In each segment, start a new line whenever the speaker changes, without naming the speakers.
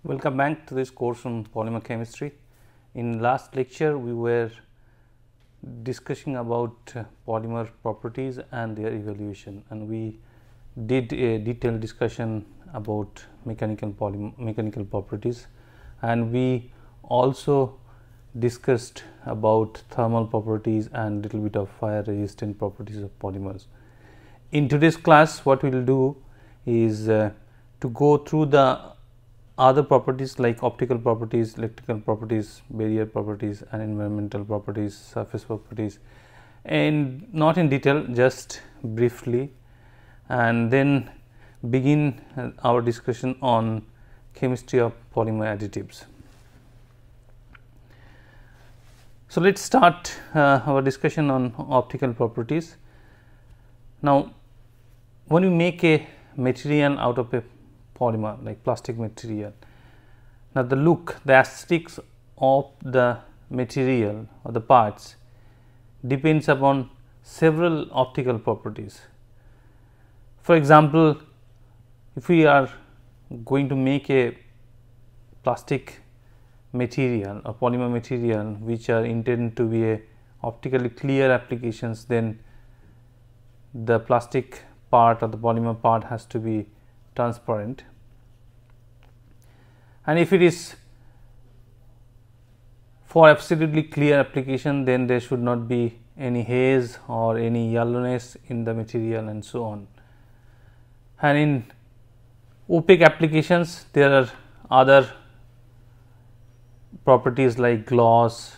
Welcome back to this course on polymer chemistry. In last lecture we were discussing about polymer properties and their evaluation, and we did a detailed discussion about mechanical properties, and we also discussed about thermal properties and little bit of fire resistant properties of polymers. In today's class what we will do is to go through the other properties like optical properties, electrical properties, barrier properties and environmental properties, surface properties, and not in detail, just briefly, and then begin our discussion on chemistry of polymer additives. So, let us start our discussion on optical properties. Now, when you make a material out of a polymer like plastic material, now the look, the aesthetics of the material or the parts depends upon several optical properties. For example, if we are going to make a plastic material or polymer material which are intended to be a optically clear applications, then the plastic part or the polymer part has to be transparent, and if it is for absolutely clear application, then there should not be any haze or any yellowness in the material and so on. And in opaque applications there are other properties like gloss,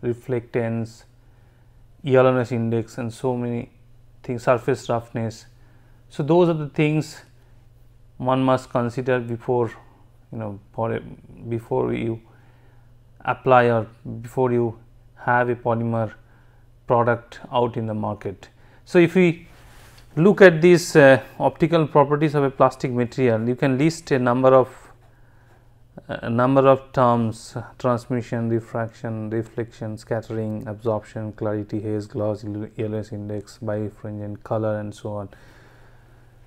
reflectance, yellowness index and so many things, surface roughness. So, those are the things one must consider before before you apply or before you have a polymer product out in the market. So, if we look at these optical properties of a plastic material, you can list a number of terms: transmission, diffraction, reflection, scattering, absorption, clarity, haze, gloss, yellowness index, birefringence, color and so on.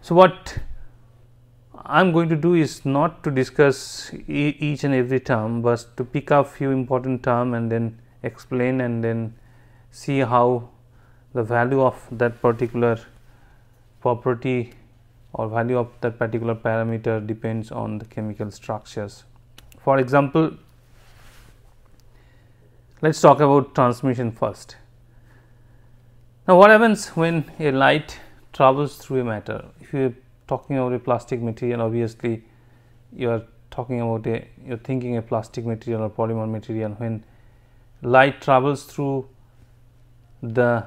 So, what I am going to do is not to discuss each and every term, but to pick up few important terms and then explain and then see how the value of that particular property or value of that particular parameter depends on the chemical structures. For example, let us talk about transmission first. Now, what happens when a light travels through a matter? If you are talking about a plastic material, obviously you are talking about you are thinking a plastic material or polymer material. When light travels through a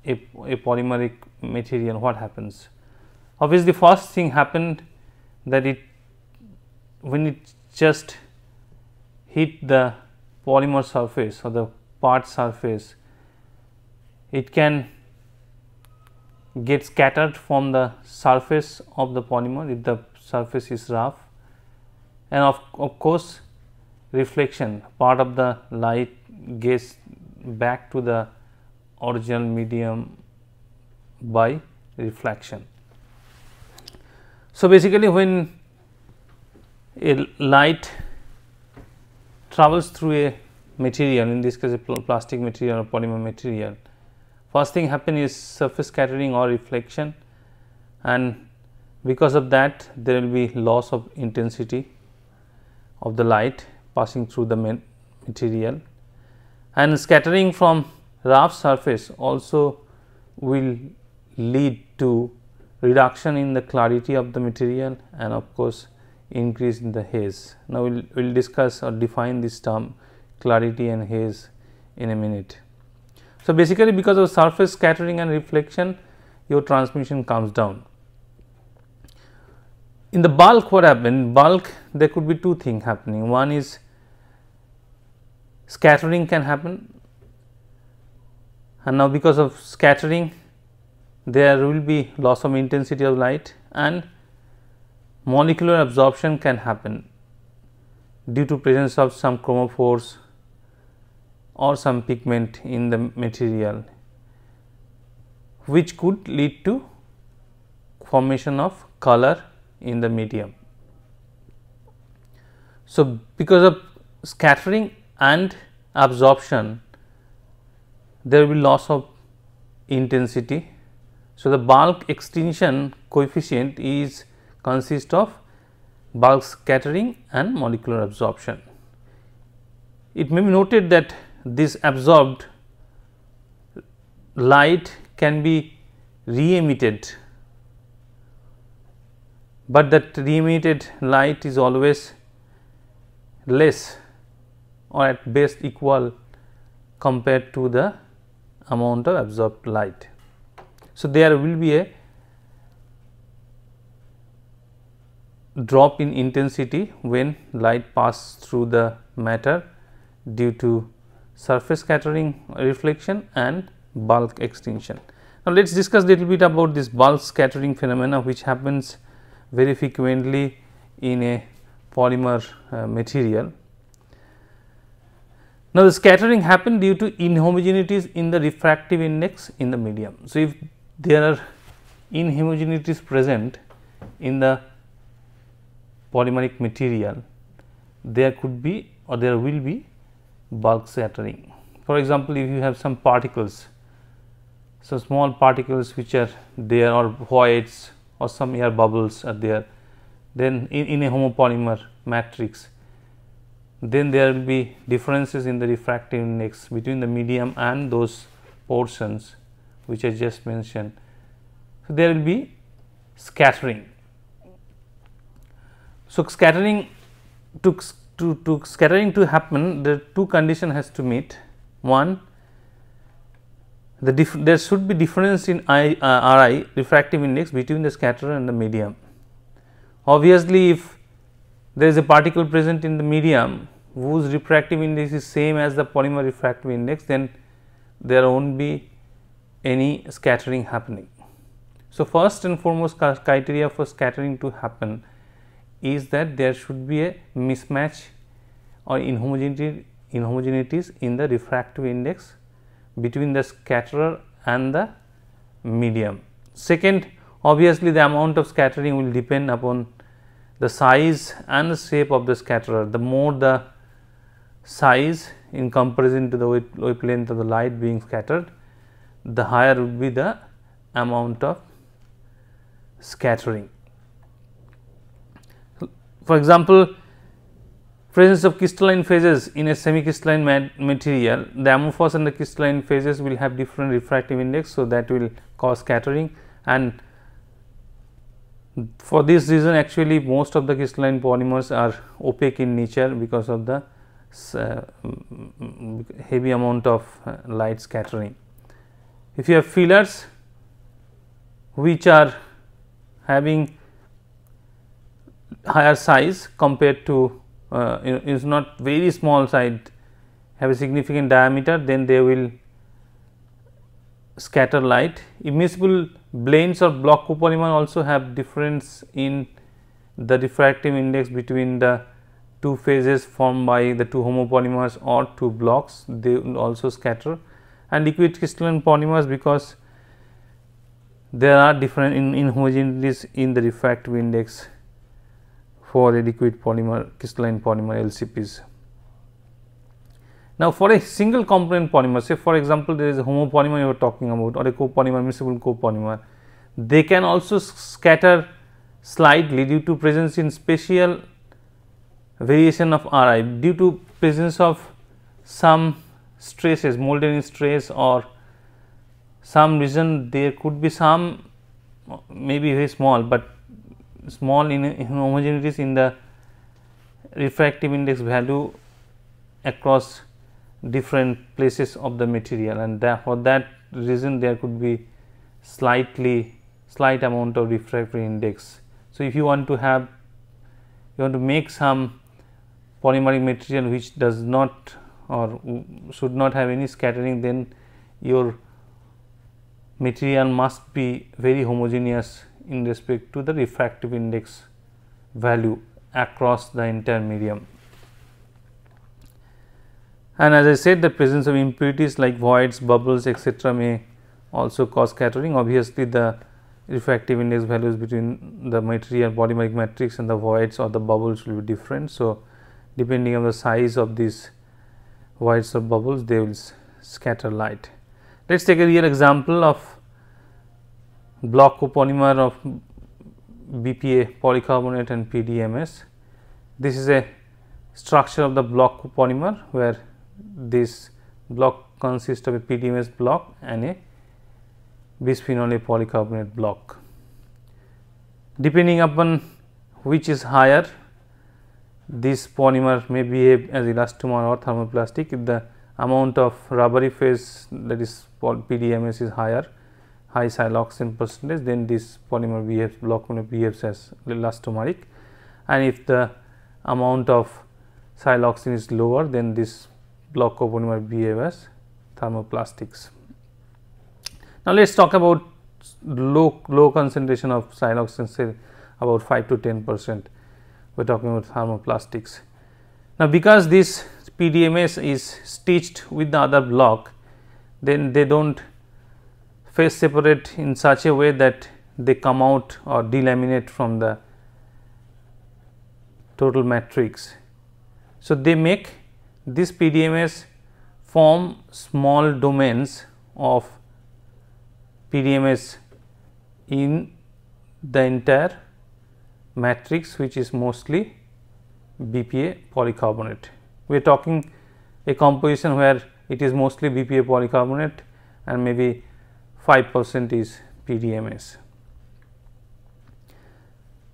polymeric material, what happens? Obviously, first thing happened that when it just hit the polymer surface or the part surface, it can get scattered from the surface of the polymer if the surface is rough, and of course reflection, part of the light gets back to the original medium by reflection. So, basically when a light travels through a material, in this case a plastic material or polymer material, first thing happen is surface scattering or reflection, and because of that there will be loss of intensity of the light passing through the material, and scattering from rough surface also will lead to reduction in the clarity of the material and of course increase in the haze. Now, we will discuss or define this term clarity and haze in a minute. So, basically because of surface scattering and reflection, your transmission comes down. In the bulk, what happened? In bulk there could be two things happening. One is scattering can happen, and now because of scattering there will be loss of intensity of light, and molecular absorption can happen due to presence of some chromophores or some pigment in the material, which could lead to formation of color in the medium. So, because of scattering and absorption, there will be loss of intensity. So, the bulk extinction coefficient is consists of bulk scattering and molecular absorption. It may be noted that this absorbed light can be re-emitted, but that re-emitted light is always less or at best equal compared to the amount of absorbed light. So, there will be a drop in intensity when light passes through the matter due to surface scattering, reflection and bulk extinction. Now, let us discuss little bit about this bulk scattering phenomena, which happens very frequently in a polymer material. Now, the scattering happen due to inhomogeneities in the refractive index in the medium. So, if there are inhomogeneities present in the polymeric material, there could be or there will be bulk scattering. For example, if you have some particles, so small particles which are there or voids or some air bubbles are there, then in a homopolymer matrix, then there will be differences in the refractive index between the medium and those portions which I just mentioned. So, there will be scattering. So, scattering to happen, the two conditions has to meet. One, there should be difference in Ri refractive index between the scatterer and the medium. Obviously, if there is a particle present in the medium whose refractive index is same as the polymer refractive index, then there won't be any scattering happening. So, first and foremost criteria for scattering to happen is that there should be a mismatch or inhomogeneities in the refractive index between the scatterer and the medium. Second, obviously the amount of scattering will depend upon the size and the shape of the scatterer. The more the size in comparison to the wavelength of the light being scattered, the higher would be the amount of scattering. For example, presence of crystalline phases in a semi-crystalline material, the amorphous and the crystalline phases will have different refractive index. So, that will cause scattering, and for this reason actually most of the crystalline polymers are opaque in nature because of the heavy amount of light scattering. If you have fillers which are having higher size compared to is not very small side, have a significant diameter, then they will scatter light. Immiscible blends or block copolymer also have difference in the refractive index between the two phases formed by the two homopolymers or two blocks, they will also scatter. And liquid crystalline polymers, because there are different inhomogeneities in the refractive index for a liquid polymer, crystalline polymer LCPs. Now, for a single component polymer, say for example, there is a homopolymer you are talking about or a copolymer, miscible copolymer, they can also scatter slightly due to presence in spatial variation of Ri, due to presence of some stresses, Moldering stress, or some reason there could be some maybe very small, but small inhomogeneities in the refractive index value across different places of the material, and for that reason there could be slight amount of refractive index. So, if you want to make some polymeric material which does not or should not have any scattering, then your material must be very homogeneous in respect to the refractive index value across the entire medium. And as I said, the presence of impurities like voids, bubbles, etc. may also cause scattering. Obviously, the refractive index values between the material polymeric matrix and the voids or the bubbles will be different. So, depending on the size of these whites of bubbles, they will scatter light. Let us take a real example of block copolymer of BPA polycarbonate and PDMS. This is a structure of the block copolymer, where this block consists of a PDMS block and a bisphenol A polycarbonate block. Depending upon which is higher, this polymer may behave as elastomer or thermoplastic. If the amount of rubbery phase, that is PDMS, is higher, high siloxane percentage, then this polymer behaves, block behaves as elastomeric, and if the amount of siloxane is lower, then this block copolymer behave as thermoplastics. Now, let us talk about low concentration of siloxane, say about 5 to 10%. We are talking about thermoplastics. Now, because this PDMS is stitched with the other block, then they do not phase separate in such a way that they come out or delaminate from the total matrix. So, they make this PDMS form small domains of PDMS in the entire matrix, which is mostly BPA polycarbonate. We are talking a composition where it is mostly BPA polycarbonate and maybe 5% is PDMS.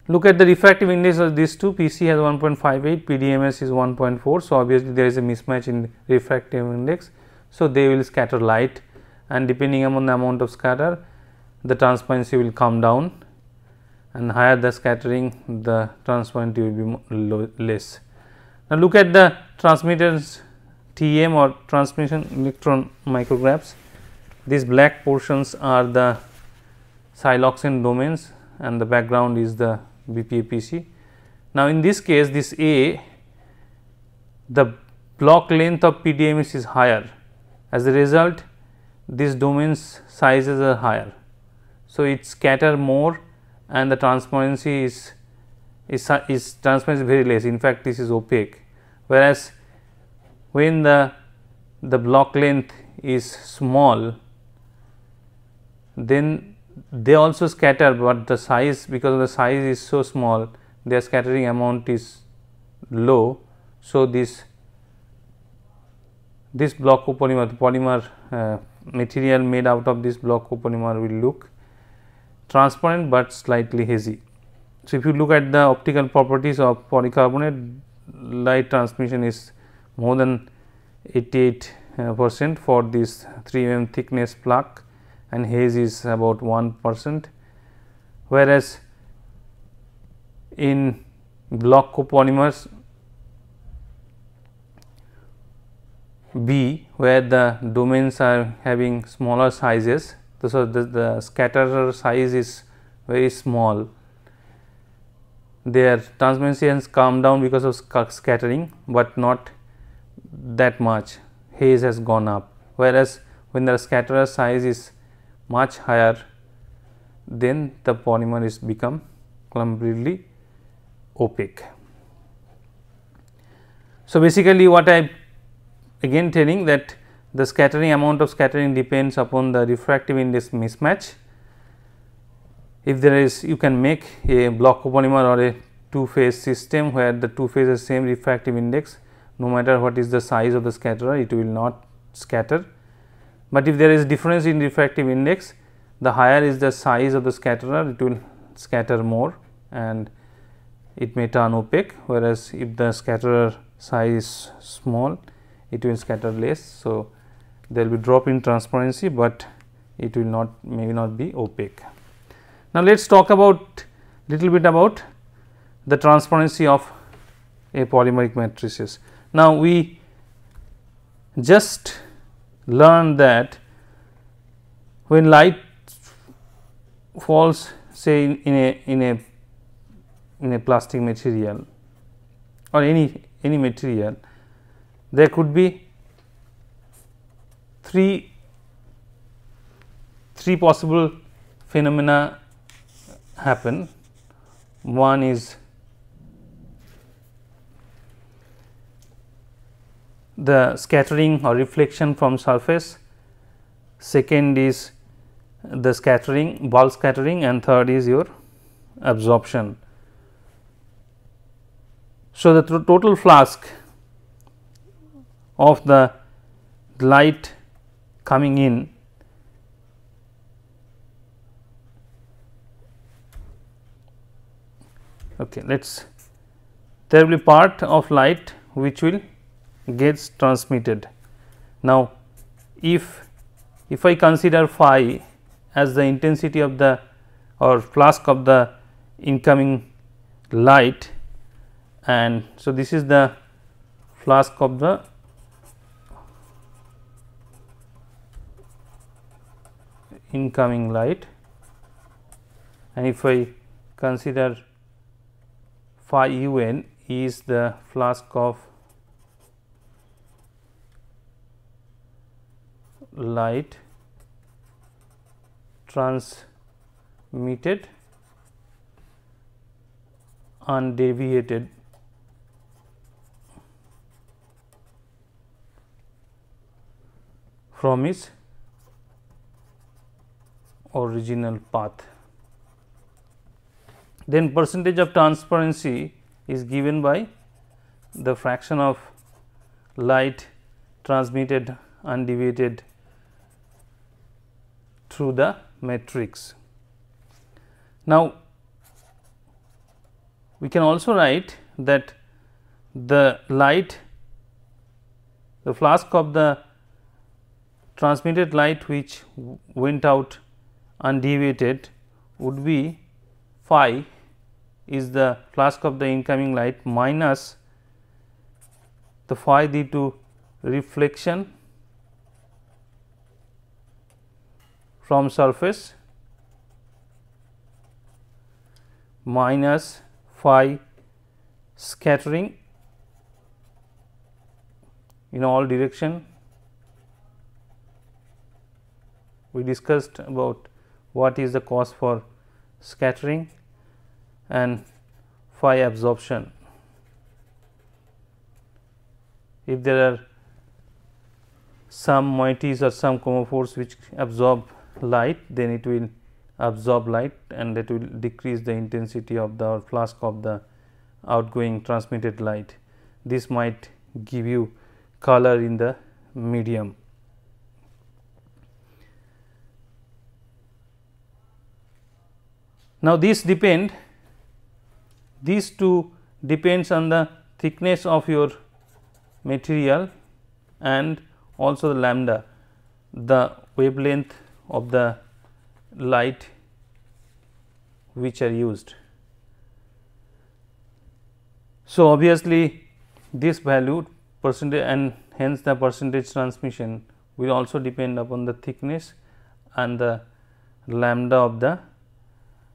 Look at the refractive index of these two. PC has 1.58, PDMS is 1.4. So, obviously, there is a mismatch in refractive index. So, they will scatter light, and depending upon the amount of scatter, the transparency will come down, and higher the scattering, the transparency will be less. Now, look at the transmittance TM or transmission electron micrographs. These black portions are the siloxane domains and the background is the BPA PC. Now, in this case, this A, the block length of PDMS is higher. As a result, these domains sizes are higher. So, it scatter more and the transparency is transparency very less. In fact, this is opaque, whereas when the block length is small, then they also scatter, but the size, because of the size is so small, their scattering amount is low. So, this block copolymer, the polymer material made out of this block copolymer will look transparent but slightly hazy. So, if you look at the optical properties of polycarbonate, light transmission is more than 88% for this 3 mm thickness plaque, and haze is about 1%, whereas in block copolymers B, where the domains are having smaller sizes, so the scatterer size is very small, their transparency has come down because of scattering, but not that much. Haze has gone up, whereas when the scatterer size is much higher, then the polymer is become completely opaque. So, basically what I again telling that the scattering amount of scattering depends upon the refractive index mismatch. If there is, you can make a block copolymer or a two phase system where the two phases same refractive index, no matter what is the size of the scatterer, it will not scatter. But if there is difference in refractive index, the higher is the size of the scatterer, it will scatter more and it may turn opaque, whereas if the scatterer size is small, it will scatter less. So, there will be drop in transparency, but it will not, may not be opaque. Now, let us talk about little bit about the transparency of a polymeric matrices. Now, we just learned that when light falls, say in a plastic material or any material, there could be three possible phenomena happen. One is the scattering or reflection from surface, second is the scattering, bulk scattering, and third is your absorption. So, the total flask of the light coming in there will be part of light which will gets transmitted. Now, if I consider phi as the intensity of the or flask of the incoming light, and so this is the flask of the incoming light, and if I consider phi un is the flask of light transmitted undeviated from its original path. Then percentage of transparency is given by the fraction of light transmitted undeviated through the matrix. Now, we can also write that the light, the flask of the transmitted light which went out undeviated would be phi is the flask of the incoming light minus the phi due to reflection from surface minus phi scattering in all direction. We discussed about what is the cause for scattering and phi absorption. If there are some moieties or some chromophores which absorb light, then it will absorb light and that will decrease the intensity of the flask of the outgoing transmitted light. This might give you color in the medium. Now, these two depends on the thickness of your material and also the lambda, the wavelength of the light which are used. So, obviously, this value percentage and hence the percentage transmission will also depend upon the thickness and the lambda of the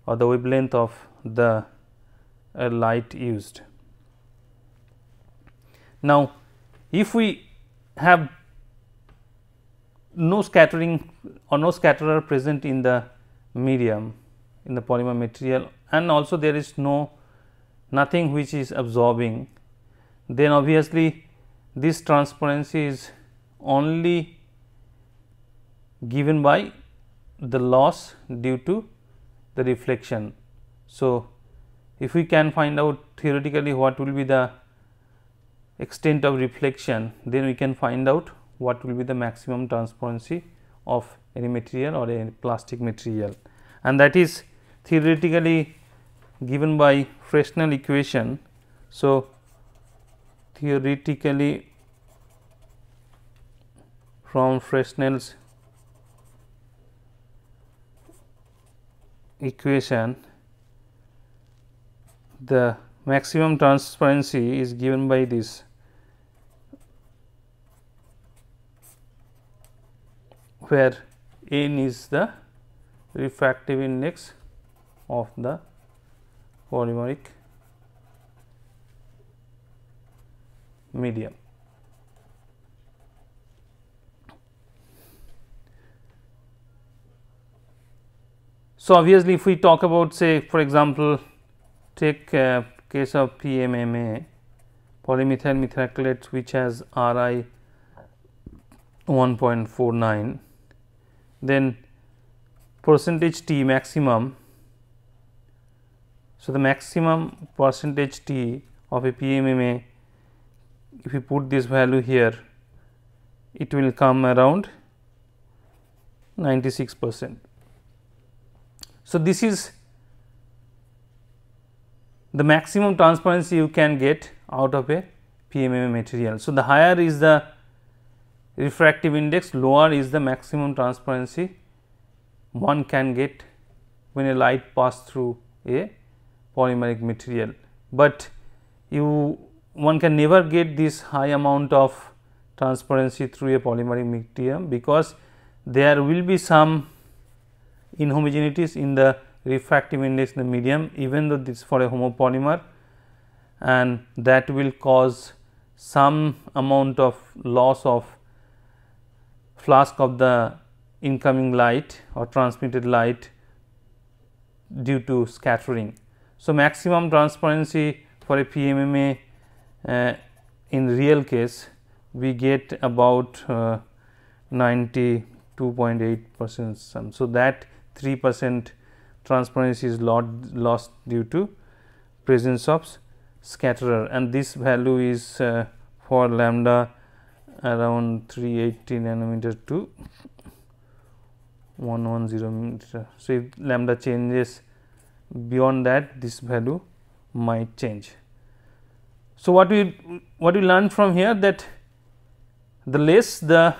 or the wavelength of the light used. Now, if we have no scattering or no scatterer present in the medium, in the polymer material, and also there is nothing which is absorbing, then obviously this transparency is only given by the loss due to the reflection. So, if we can find out theoretically what will be the extent of reflection, then we can find out what will be the maximum transparency of any material or a plastic material, and that is theoretically given by Fresnel equation. So, theoretically from Fresnel's equation, the maximum transparency is given by this, where n is the refractive index of the polymeric medium. So, obviously, if we talk about, say, for example, take case of PMMA, polymethyl methacrylate which has Ri 1.49, then percentage T maximum. So, the maximum percentage T of a PMMA, if you put this value here, it will come around 96%. So, this is the maximum transparency you can get out of a PMMA material. So, the higher is the refractive index, lower is the maximum transparency one can get when a light pass through a polymeric material, but one can never get this high amount of transparency through a polymeric medium, because there will be some inhomogeneities in the refractive index in the medium, even though this is for a homopolymer, and that will cause some amount of loss of flash of the incoming light or transmitted light due to scattering. So, maximum transparency for a PMMA in real case we get about 92.8%. So, that 3% transparency is lost due to presence of scatterer, and this value is for lambda around 380 nanometer to 110 meter. So, if lambda changes beyond that, this value might change. So, what we learn from here, that the less the,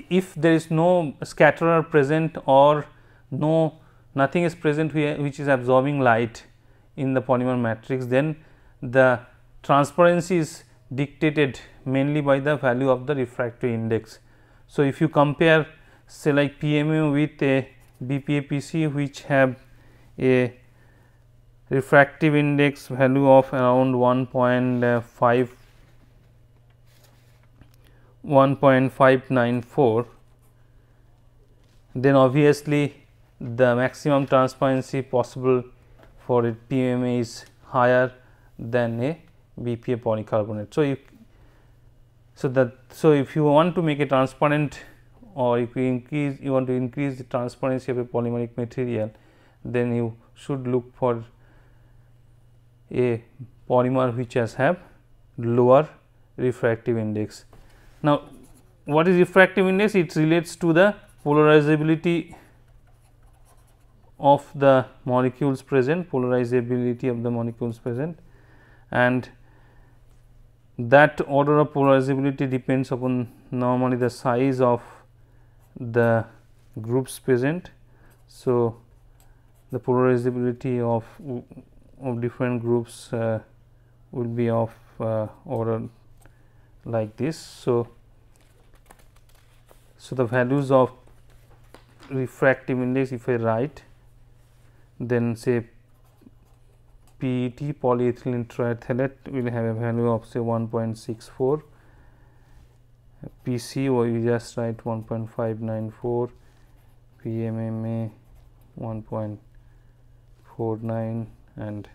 if there is no scatterer present or nothing is present which is absorbing light in the polymer matrix, then the transparency is dictated mainly by the value of the refractive index. So, if you compare say like PMMA with a BPA PC which have a refractive index value of around 1.594, then obviously the maximum transparency possible for a PMMA is higher than a BPA polycarbonate. So, if you want to make a transparent, or if you want to increase the transparency of a polymeric material, then you should look for a polymer which have lower refractive index. Now, what is refractive index? It relates to the polarizability of the molecules present, and that order of polarizability depends upon normally the size of the groups present. So, the polarizability of different groups will be of order like this. So, the values of refractive index, if I write, then say PET polyethylene triethylamate will have a value of say 1.64, PC or you just write 1.594, PMMA 1.49, and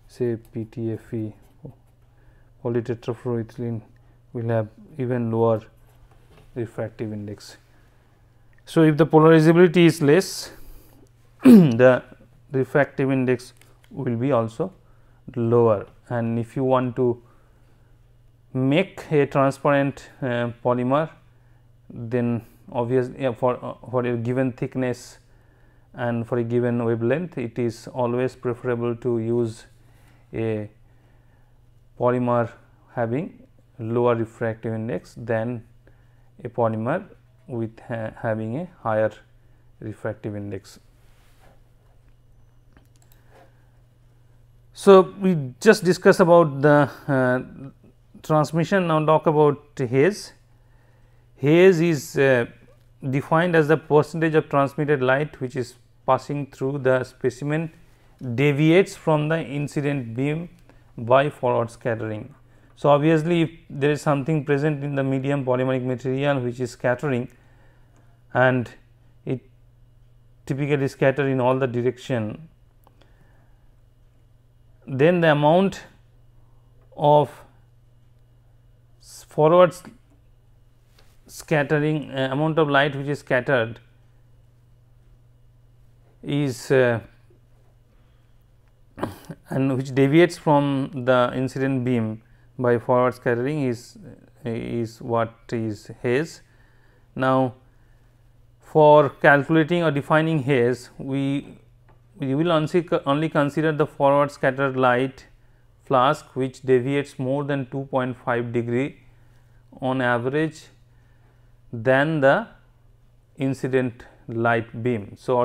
say PTFE polytetrafluoroethylene will have even lower refractive index. So, if the polarizability is less, the refractive index will be also lower, and if you want to make a transparent polymer, then obviously for a given thickness and for a given wavelength, it is always preferable to use a polymer having lower refractive index than a polymer with having a higher refractive index. So, we just discussed about the transmission. Now, talk about haze. Haze is defined as the percentage of transmitted light which is passing through the specimen deviates from the incident beam by forward scattering. So, obviously, if there is something present in the medium polymeric material which is scattering, and it typically scatter in all the direction, then the amount of forward scattering amount of light which is scattered is and which deviates from the incident beam by forward scattering is what is Haze. Now, for calculating or defining Haze, we will only consider the forward scattered light flask which deviates more than 2.5 degree on average than the incident light beam. So,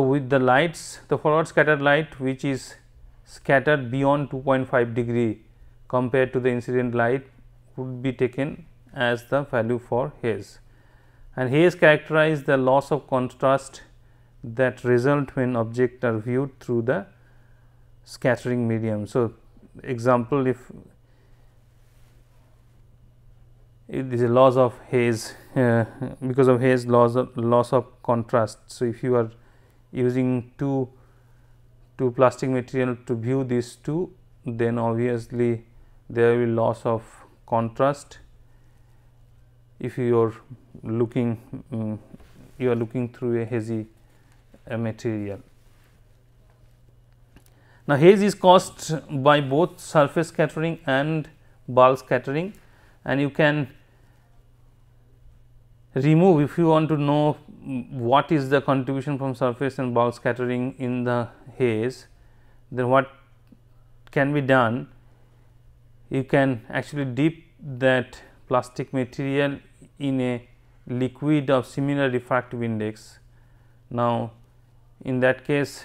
with the lights, the forward scattered light which is scattered beyond 2.5 degree compared to the incident light would be taken as the value for Haze. And Haze characterize the loss of contrast that result when objects are viewed through the scattering medium. So, example, if it is a loss of Haze because of Haze loss of contrast. So, if you are using two plastic material to view these two, then obviously there will be loss of contrast if you are looking through a hazy material. Now, haze is caused by both surface scattering and bulk scattering, and you can remove, if you want to know what is the contribution from surface and bulk scattering in the haze, then what can be done? You can actually dip that plastic material in a liquid of similar refractive index. Now, in that case,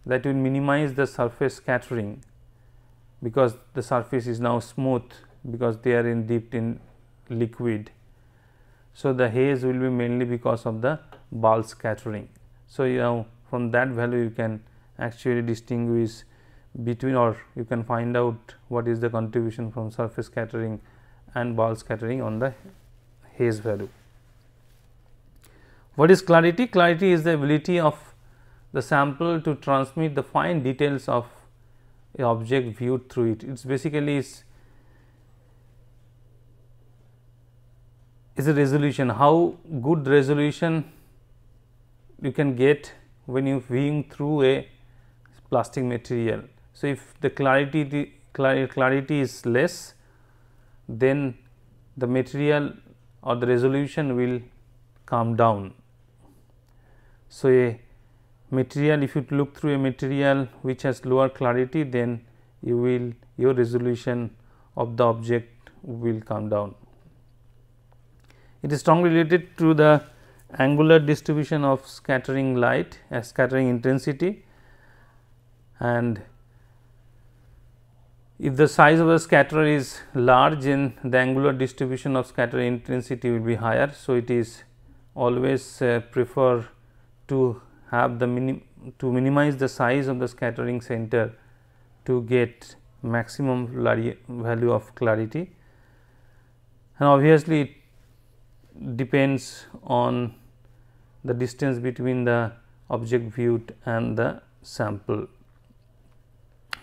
that will minimize the surface scattering, because the surface is now smooth because they are dipped in liquid. So, the haze will be mainly because of the bulk scattering. So, now from that value you can actually distinguish between, or you can find out what is the contribution from surface scattering and bulk scattering on the haze value. What is clarity? Clarity is the ability of the sample to transmit the fine details of a object viewed through it. It's basically is a resolution, how good resolution you can get when you viewing through a plastic material. So, if the clarity is less, then the material or the resolution will come down. So, a material, if you look through a material which has lower clarity, then your resolution of the object will come down. It is strongly related to the angular distribution of scattering light as scattering intensity, and if the size of the scatterer is large, then the angular distribution of scatter intensity will be higher. So, it is always prefer to have to minimize the size of the scattering center to get maximum value of clarity, and obviously it depends on the distance between the object viewed and the sample,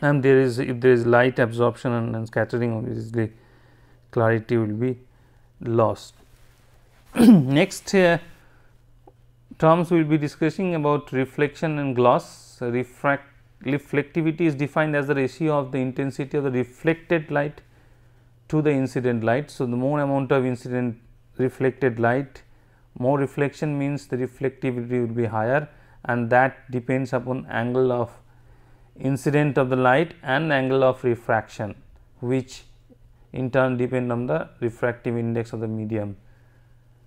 and if there is light absorption and scattering, obviously clarity will be lost. Next terms we will be discussing about reflection and gloss. Reflectivity is defined as the ratio of the intensity of the reflected light to the incident light. So, the more amount of incident reflected light, more reflection means the reflectivity will be higher, and that depends upon angle of incident of the light and angle of refraction, which in turn depend on the refractive index of the medium.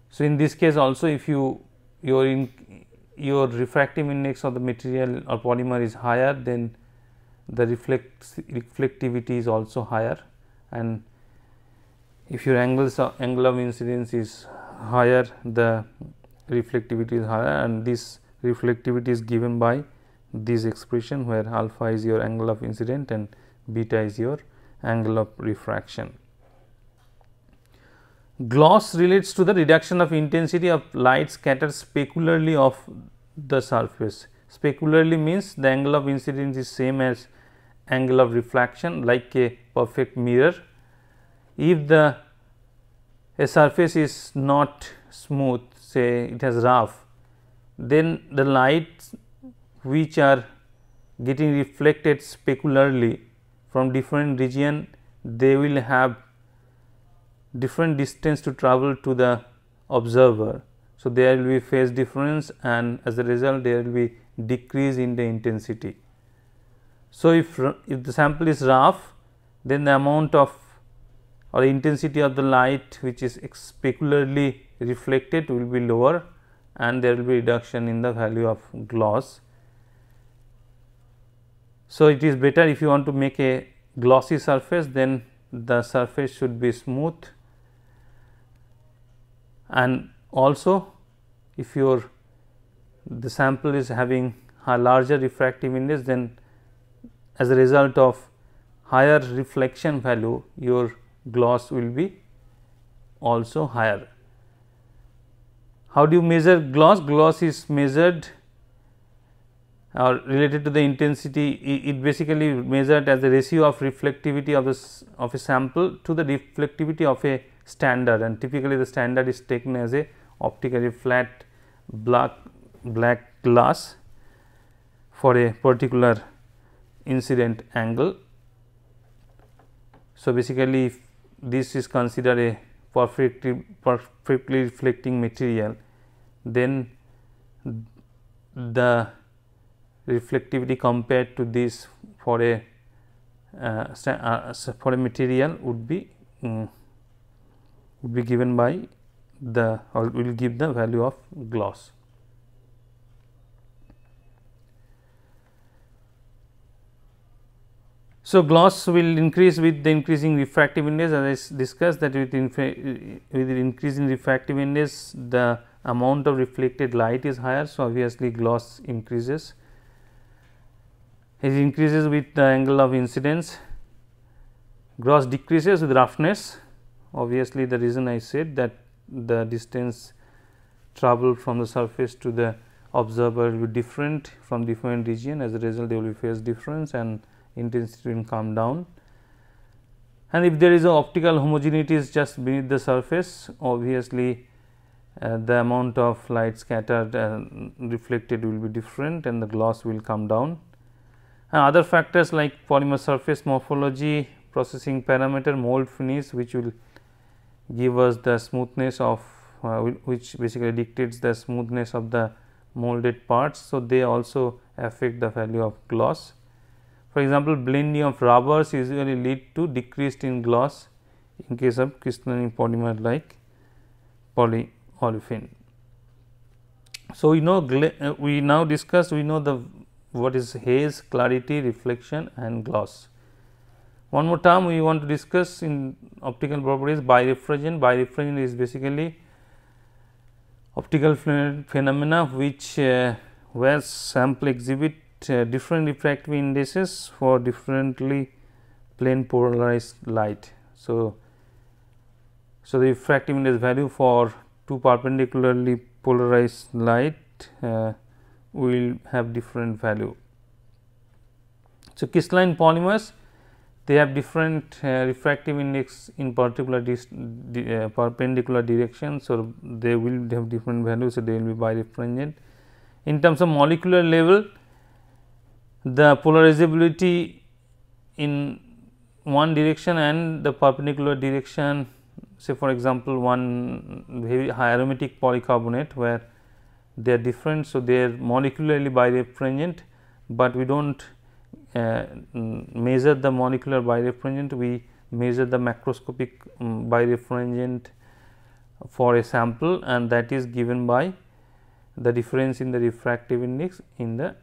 So, in this case also, if your refractive index of the material or polymer is higher, then the reflectivity is also higher, and if your angle of incidence is higher, the reflectivity is higher, and this reflectivity is given by this expression where alpha is your angle of incident and beta is your angle of refraction. Gloss relates to the reduction of intensity of light scattered specularly off the surface. Specularly means the angle of incidence is same as angle of refraction like a perfect mirror. If a surface is not smooth, say it has rough, then the lights which are getting reflected specularly from different region, they will have different distance to travel to the observer. So, there will be phase difference, and as a result there will be decrease in the intensity. So, if the sample is rough, then the amount of or intensity of the light which is specularly reflected will be lower, and there will be reduction in the value of gloss. So, it is better if you want to make a glossy surface, then the surface should be smooth, and also if the sample is having a larger refractive index, then as a result of higher reflection value, your gloss will be also higher. How do you measure gloss? Gloss is measured or related to the intensity. It basically measured as the ratio of reflectivity of a sample to the reflectivity of a standard, and typically the standard is taken as a optically flat black glass for a particular incident angle. So, basically if this is considered a perfectly reflecting material, then the reflectivity compared to this for a material would be given by or will give the value of gloss. So, gloss will increase with the increasing refractive index, as I discussed that with increasing refractive index the amount of reflected light is higher. So, obviously gloss increases. It increases with the angle of incidence. Gloss decreases with roughness. Obviously, the reason I said that the distance traveled from the surface to the observer will be different from different region. As a result, there will be phase difference and intensity will come down. And if there is a optical homogeneity is just beneath the surface, obviously the amount of light scattered and reflected will be different, and the gloss will come down. And other factors like polymer surface morphology, processing parameter, mold finish, which will give us the smoothness of which basically dictates the smoothness of the molded parts. So, they also affect the value of gloss. For example, blending of rubbers usually lead to decreased in gloss in case of crystalline polymer like polyolefin. So, we know we now discussed what is haze, clarity, reflection and gloss. One more term we want to discuss in optical properties, birefringence. Birefringence is basically optical phenomena which where sample exhibit different refractive indices for differently plane polarized light. So, the refractive index value for two perpendicularly polarized light will have different value. So, crystalline polymers, they have different refractive index in particular perpendicular direction. So, they will have different values. So, they will be birefringent. In terms of molecular level, the polarizability in one direction and the perpendicular direction, say for example, one very high aromatic polycarbonate where they are different. So, they are molecularly birefringent, but we do not measure the molecular birefringent, we measure the macroscopic birefringent for a sample, and that is given by the difference in the refractive index in the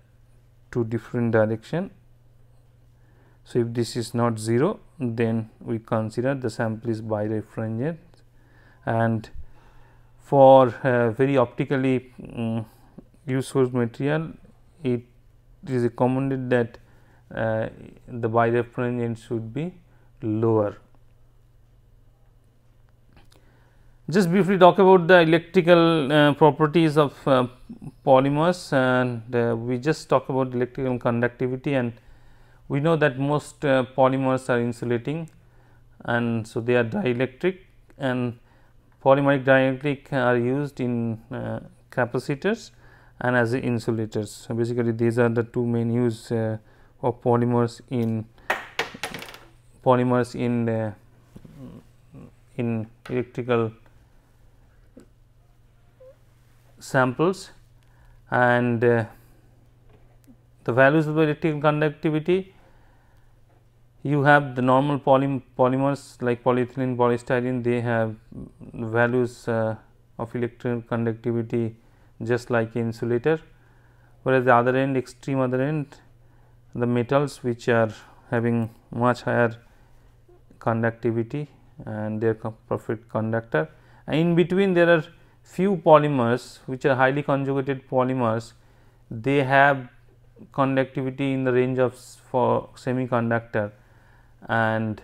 two different direction. So, if this is not 0, then we consider the sample is birefringent, and for very optically useful material, it is recommended that the birefringence should be lower. Just briefly talk about the electrical properties of polymers, and we just talk about electrical conductivity, and We know that most polymers are insulating, and so they are dielectric, and polymeric dielectric are used in capacitors and as insulators. So, basically these are the two main use of polymers in electrical samples. And the values of electrical conductivity, you have the normal polymers like polyethylene, polystyrene, they have values of electrical conductivity just like insulator, whereas the other end, extreme other end, the metals which are having much higher conductivity and they are perfect conductor, and in between there are few polymers which are highly conjugated polymers. They have conductivity in the range of for semiconductor, and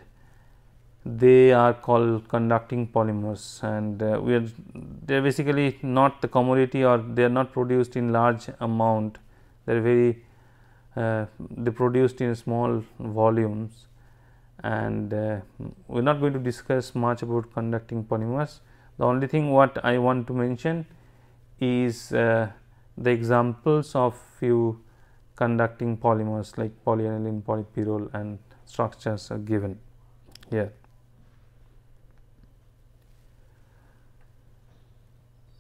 they are called conducting polymers, and they are basically not the commodity, or they are not produced in large amount. They are very they produced in small volumes, and we are not going to discuss much about conducting polymers. The only thing what I want to mention is the examples of few conducting polymers like polyaniline, polypyrrole, and structures are given here.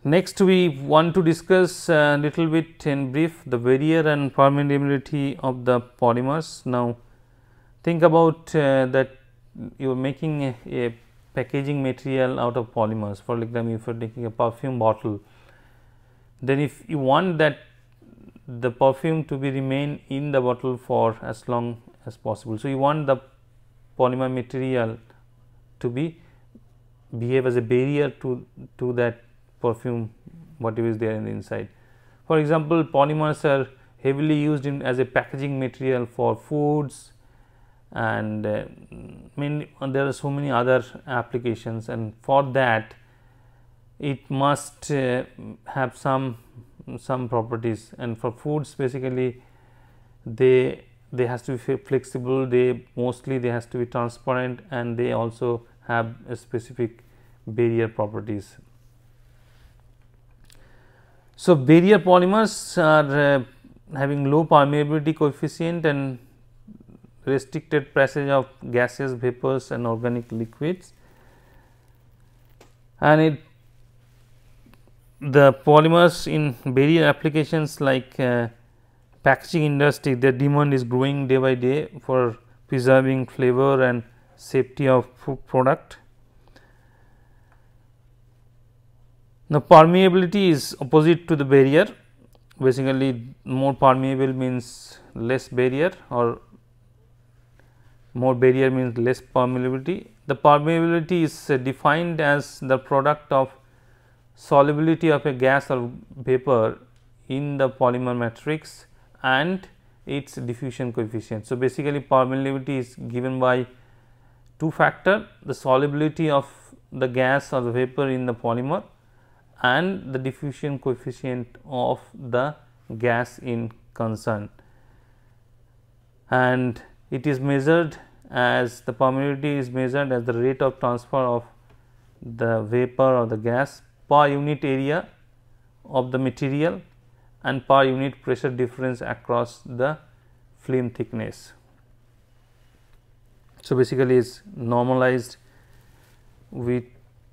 Next, we want to discuss a little bit in brief the barrier and permeability of the polymers. Now, think about that you are making a packaging material out of polymers. For example, if you are taking a perfume bottle, then if you want that the perfume to be remain in the bottle for as long as possible. So, you want the polymer material to behave as a barrier to that perfume whatever is there in the inside. For example, polymers are heavily used in as a packaging material for foods, and there are so many other applications, and for that it must have some properties. And for foods, basically they has to be flexible, they has to be transparent, and they also have a specific barrier properties. So, barrier polymers are having low permeability coefficient and restricted passage of gases, vapors, and organic liquids, and the polymers in barrier applications like packaging industry, their demand is growing day by day for preserving flavor and safety of food product. Now, permeability is opposite to the barrier. Basically, more permeable means less barrier, or more barrier means less permeability. The permeability is defined as the product of solubility of a gas or vapor in the polymer matrix and its diffusion coefficient. So, basically permeability is given by two factors: the solubility of the gas or the vapor in the polymer and the diffusion coefficient of the gas in concern, and it is measured as the permeability is measured as the rate of transfer of the vapor or the gas per unit area of the material and per unit pressure difference across the film thickness. So, basically is normalized with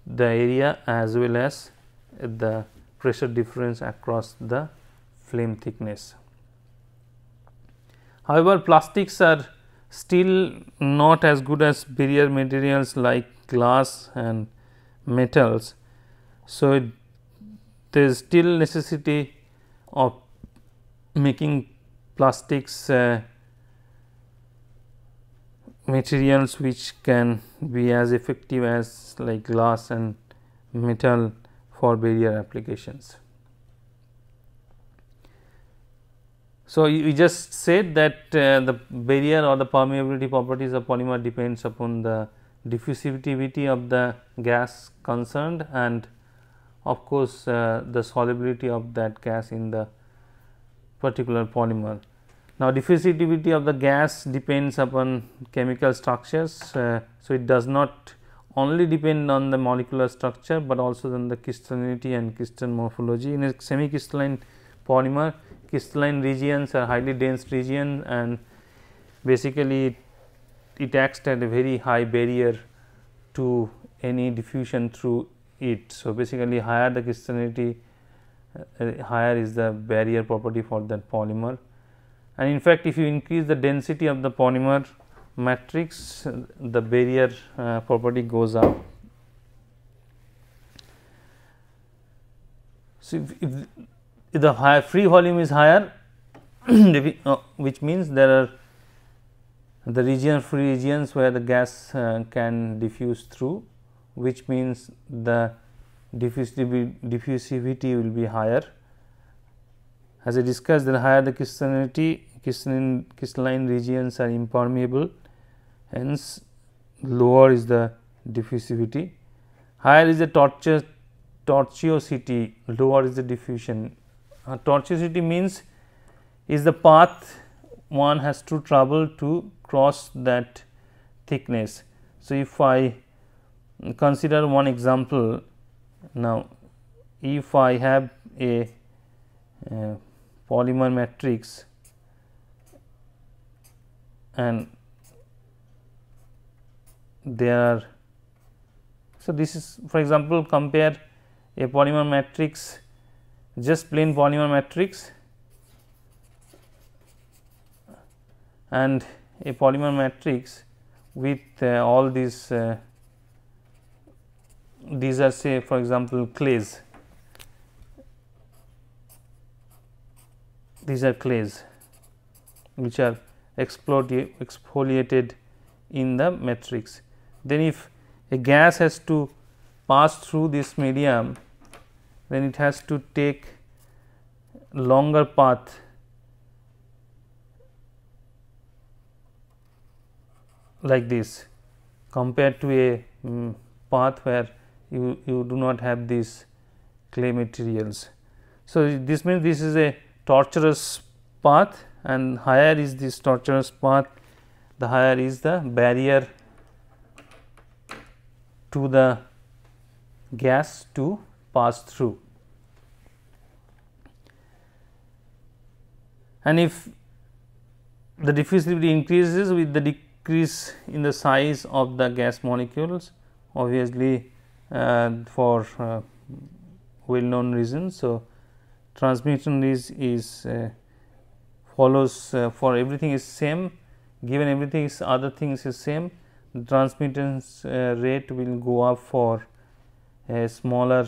the area as well as the pressure difference across the film thickness. However, plastics are still not as good as barrier materials like glass and metals. So, there is still necessity of making plastics materials which can be as effective as like glass and metal for barrier applications. So, we just said that the barrier or the permeability properties of polymer depends upon the diffusivity of the gas concerned, and of course, the solubility of that gas in the particular polymer. Now, diffusivity of the gas depends upon chemical structures. So, it does not only depend on the molecular structure, but also on the crystallinity and crystal morphology. In a semi-crystalline polymer, crystalline regions are highly dense region, and basically it acts at a very high barrier to any diffusion through it. So, basically higher the crystallinity, higher is the barrier property for that polymer. And in fact, if you increase the density of the polymer matrix, the barrier property goes up. So, if the high free volume is higher, which means there are the free regions where the gas can diffuse through, which means the diffusivity will be higher. As I discussed, the higher the crystallinity, crystalline regions are impermeable, hence lower is the diffusivity. Higher is the tortuosity, lower is the diffusion. Tortuosity means is the path one has to travel to cross that thickness. So, if I consider one example now, if I have a polymer matrix and there are, so this is, for example, compare a polymer matrix, just plain polymer matrix, and a polymer matrix with all these are, say, for example, clays. These are clays which are exfoliated in the matrix. Then if a gas has to pass through this medium, then it has to take longer path like this compared to a path where you do not have these clay materials. So, this means this is a tortuous path, and higher is this tortuous path, the higher is the barrier to the gas to pass through. And if the diffusivity increases with the decrease in the size of the gas molecules, obviously for well known reasons. So, transmission is follows for everything is same, given everything is other things is same, the transmittance rate will go up for a smaller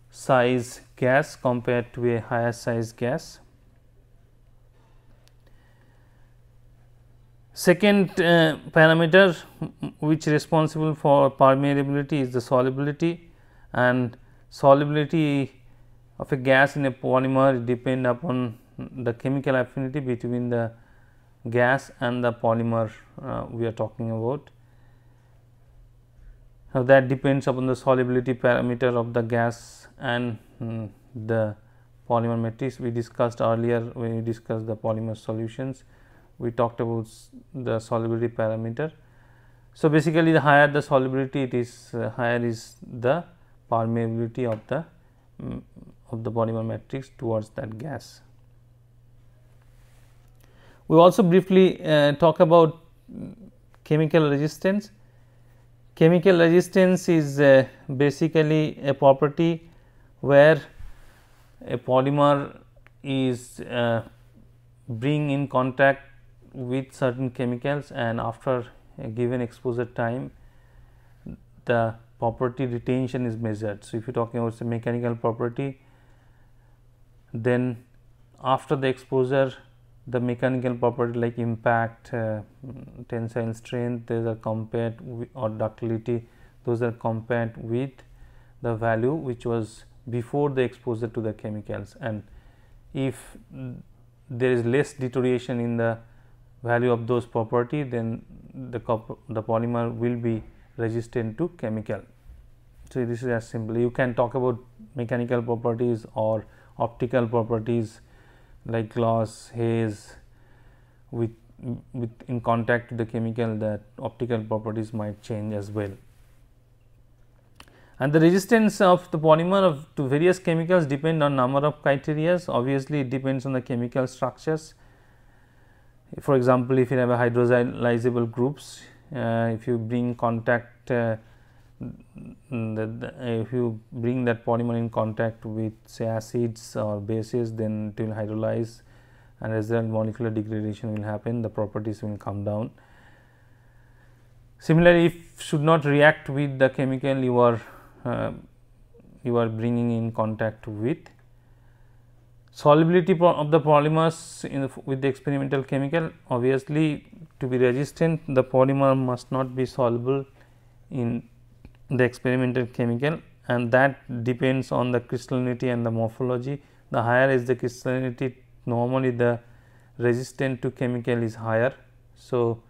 size gas compared to a higher size gas. Second parameter which is responsible for permeability is the solubility, and solubility of a gas in a polymer depend upon the chemical affinity between the gas and the polymer we are talking about. Now, that depends upon the solubility parameter of the gas and the polymer matrix. We discussed earlier when we discussed the polymer solutions, we talked about the solubility parameter. So, basically the higher the solubility, it is higher is the permeability of the polymer matrix towards that gas. We also briefly talk about chemical resistance. Chemical resistance is basically a property where a polymer is bring in contact with certain chemicals, and after a given exposure time the property retention is measured. So, if you are talking about a mechanical property, then after the exposure the mechanical property like impact, tensile strength, those are compared with, or ductility, those are compared with the value which was before the exposure to the chemicals. And if there is less deterioration in the value of those property, then the polymer will be resistant to chemical. So, this is as simple. You can talk about mechanical properties or optical properties like gloss, haze, with in contact with the chemical, that optical properties might change as well. And the resistance of the polymer to various chemicals depend on number of criteria. Obviously, it depends on the chemical structures. For example, if you have a hydrolyzable groups, if you bring contact if you bring that polymer in contact with say acids or bases, then it will hydrolyze, and as result molecular degradation will happen, the properties will come down. Similarly, if should not react with the chemical you are bringing in contact with. Solubility of the polymers with the experimental chemical, obviously to be resistant the polymer must not be soluble in the experimental chemical, and that depends on the crystallinity and the morphology. The higher is the crystallinity, normally the resistant to chemical is higher. So,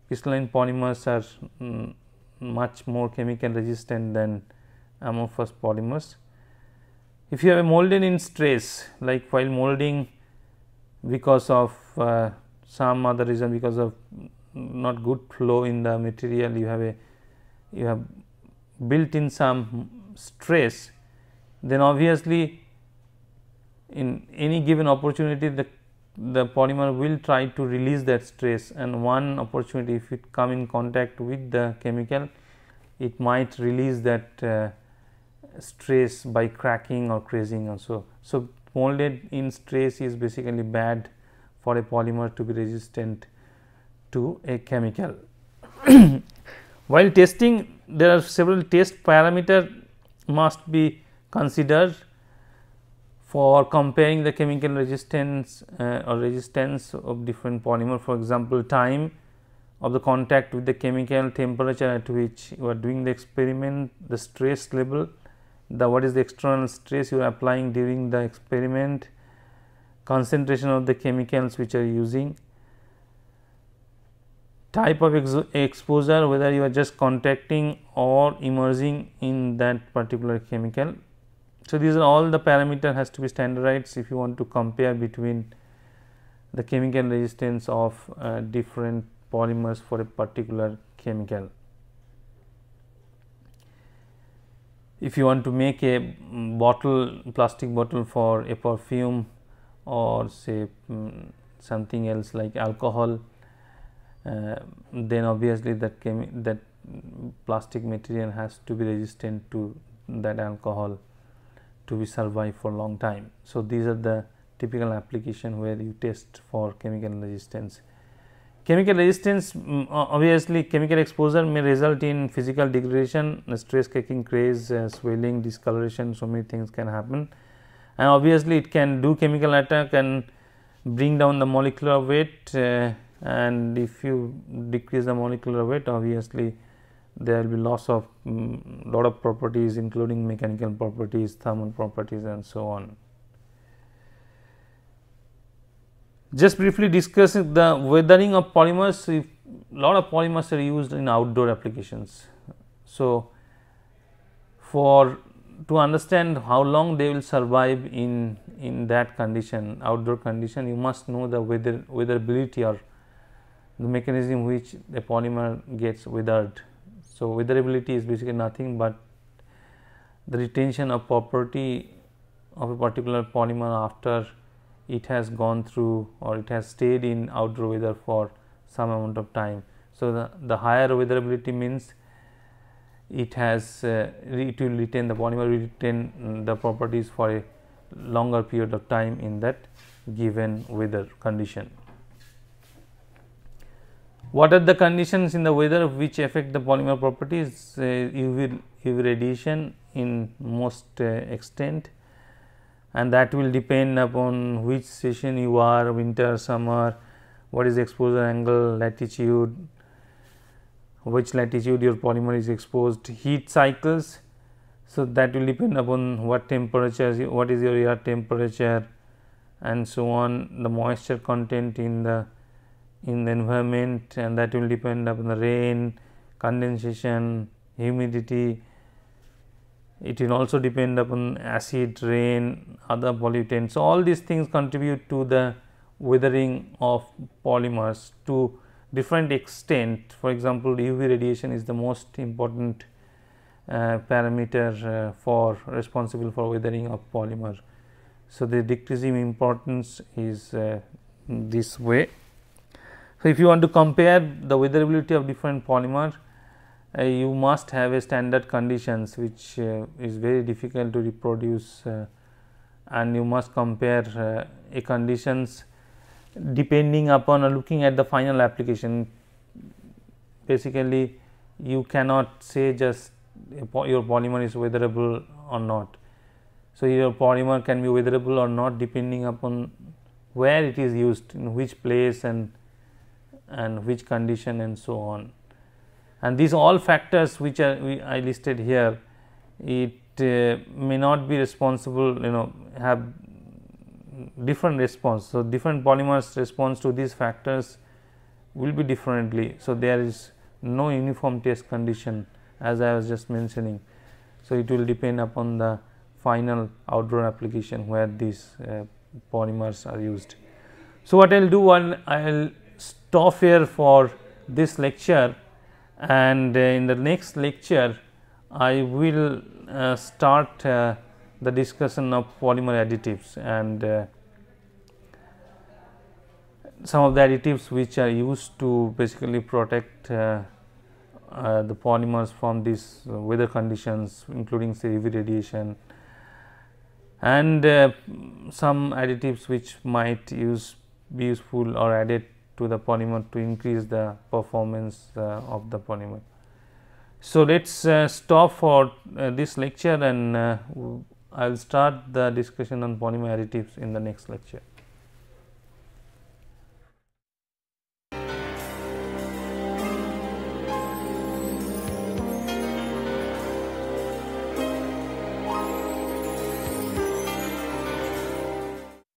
crystalline polymers are much more chemical resistant than amorphous polymers. If you have a molded in stress, like while molding because of some other reason, because of not good flow in the material, you have built in some stress, then obviously in any given opportunity the polymer will try to release that stress, and one opportunity, if it come in contact with the chemical, it might release that stress by cracking or crazing also. So, molded in stress is basically bad for a polymer to be resistant to a chemical. While testing, there are several test parameters must be considered for comparing the chemical resistance or resistance of different polymer. For example, time of the contact with the chemical, temperature at which you are doing the experiment, the stress level, what is the external stress you are applying during the experiment, concentration of the chemicals which are using, type of exposure, whether you are just contacting or immersing in that particular chemical. So, these are all the parameter has to be standardized if you want to compare between the chemical resistance of different polymers for a particular chemical. If you want to make a bottle, plastic bottle for a perfume or say something else like alcohol, then obviously that plastic material has to be resistant to that alcohol to be survive for long time. So, these are the typical application where you test for chemical resistance. Chemical resistance, obviously chemical exposure may result in physical degradation, stress, cracking, craze, swelling, discoloration, so many things can happen, and obviously it can do chemical attack and bring down the molecular weight, and if you decrease the molecular weight, obviously there will be loss of lot of properties, including mechanical properties, thermal properties, and so on. Just briefly discuss the weathering of polymers. If lot of polymers are used in outdoor applications. So, to understand how long they will survive in that condition, outdoor condition, you must know the weatherability or the mechanism which the polymer gets weathered. So, weatherability is basically nothing but the retention of property of a particular polymer after it has gone through or it has stayed in outdoor weather for some amount of time. So, the higher weatherability means it will retain, the polymer will retain the properties for a longer period of time in that given weather condition. What are the conditions in the weather which affect the polymer properties? UV radiation in most extent, and that will depend upon which season you are, winter, summer, what is the exposure angle, latitude, which latitude your polymer is exposed, heat cycles. So, that will depend upon what temperature, what is your air temperature, and so on, the moisture content in the environment, and that will depend upon the rain, condensation, humidity, It will also depend upon acid, rain, other pollutants. So, all these things contribute to the weathering of polymers to different extent. For example, UV radiation is the most important parameter for responsible for weathering of polymer. So, the decreasing importance is this way. So, if you want to compare the weatherability of different polymer, you must have a standard conditions which is very difficult to reproduce, and you must compare a conditions depending upon looking at the final application. Basically, you cannot say just your polymer is weatherable or not. So, your polymer can be weatherable or not depending upon where it is used, in which place and which condition and so on. And these all factors which are I listed here, it may not be responsible, have different response. So, different polymers response to these factors will be differently. So, there is no uniform test condition, as I was just mentioning. So, it will depend upon the final outdoor application where these polymers are used. So, what I will do, I will stop here for this lecture, and in the next lecture I will start the discussion of polymer additives and some of the additives which are used to basically protect the polymers from these weather conditions, including say UV radiation, and some additives which might be useful or added to the polymer to increase the performance of the polymer. So, let us stop for this lecture, and I will start the discussion on polymer additives in the next lecture.